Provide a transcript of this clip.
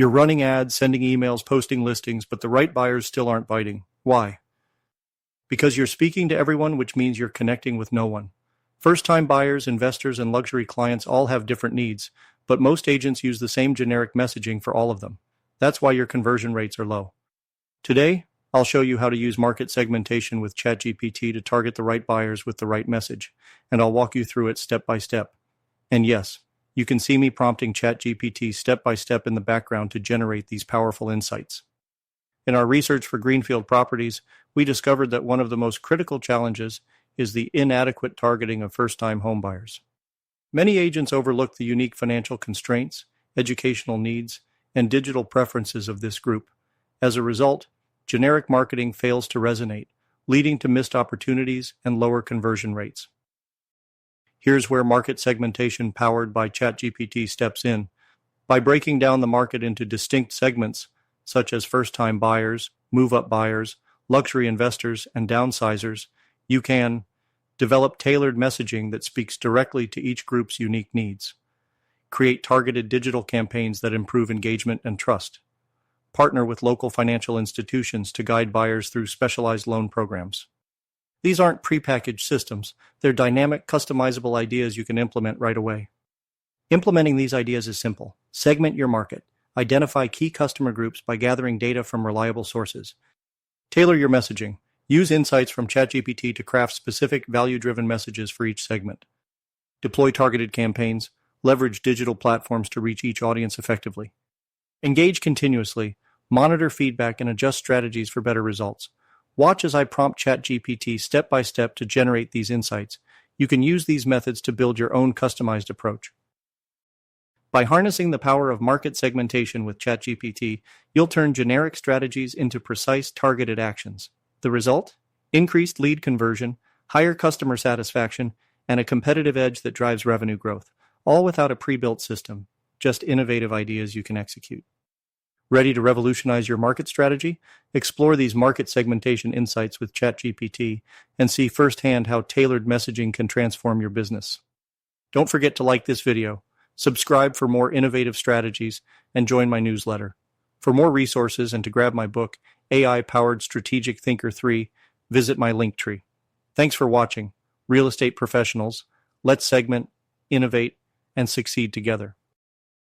You're running ads, sending emails, posting listings, but the right buyers still aren't biting. Why? Because you're speaking to everyone, which means you're connecting with no one. First-time buyers, investors, and luxury clients all have different needs, but most agents use the same generic messaging for all of them. That's why your conversion rates are low. Today, I'll show you how to use market segmentation with ChatGPT to target the right buyers with the right message, and I'll walk you through it step by step. And yes, you can see me prompting ChatGPT step by step in the background to generate these powerful insights. In our research for greenfield properties, we discovered that one of the most critical challenges is the inadequate targeting of first-time homebuyers. Many agents overlook the unique financial constraints, educational needs, and digital preferences of this group. As a result, generic marketing fails to resonate, leading to missed opportunities and lower conversion rates. Here's where market segmentation powered by ChatGPT steps in. By breaking down the market into distinct segments, such as first-time buyers, move-up buyers, luxury investors, and downsizers, you can develop tailored messaging that speaks directly to each group's unique needs. Create targeted digital campaigns that improve engagement and trust. Partner with local financial institutions to guide buyers through specialized loan programs. These aren't prepackaged systems. They're dynamic, customizable ideas you can implement right away. Implementing these ideas is simple. Segment your market. Identify key customer groups by gathering data from reliable sources. Tailor your messaging. Use insights from ChatGPT to craft specific, value-driven messages for each segment. Deploy targeted campaigns. Leverage digital platforms to reach each audience effectively. Engage continuously. Monitor feedback and adjust strategies for better results. Watch as I prompt ChatGPT step by step to generate these insights. You can use these methods to build your own customized approach. By harnessing the power of market segmentation with ChatGPT, you'll turn generic strategies into precise, targeted actions. The result? Increased lead conversion, higher customer satisfaction, and a competitive edge that drives revenue growth, all without a pre-built system, just innovative ideas you can execute. Ready to revolutionize your market strategy? Explore these market segmentation insights with ChatGPT and see firsthand how tailored messaging can transform your business. Don't forget to like this video, subscribe for more innovative strategies, and join my newsletter. For more resources and to grab my book, AI-Powered Strategic Thinker 3, visit my Linktree. Thanks for watching. Real estate professionals, let's segment, innovate, and succeed together.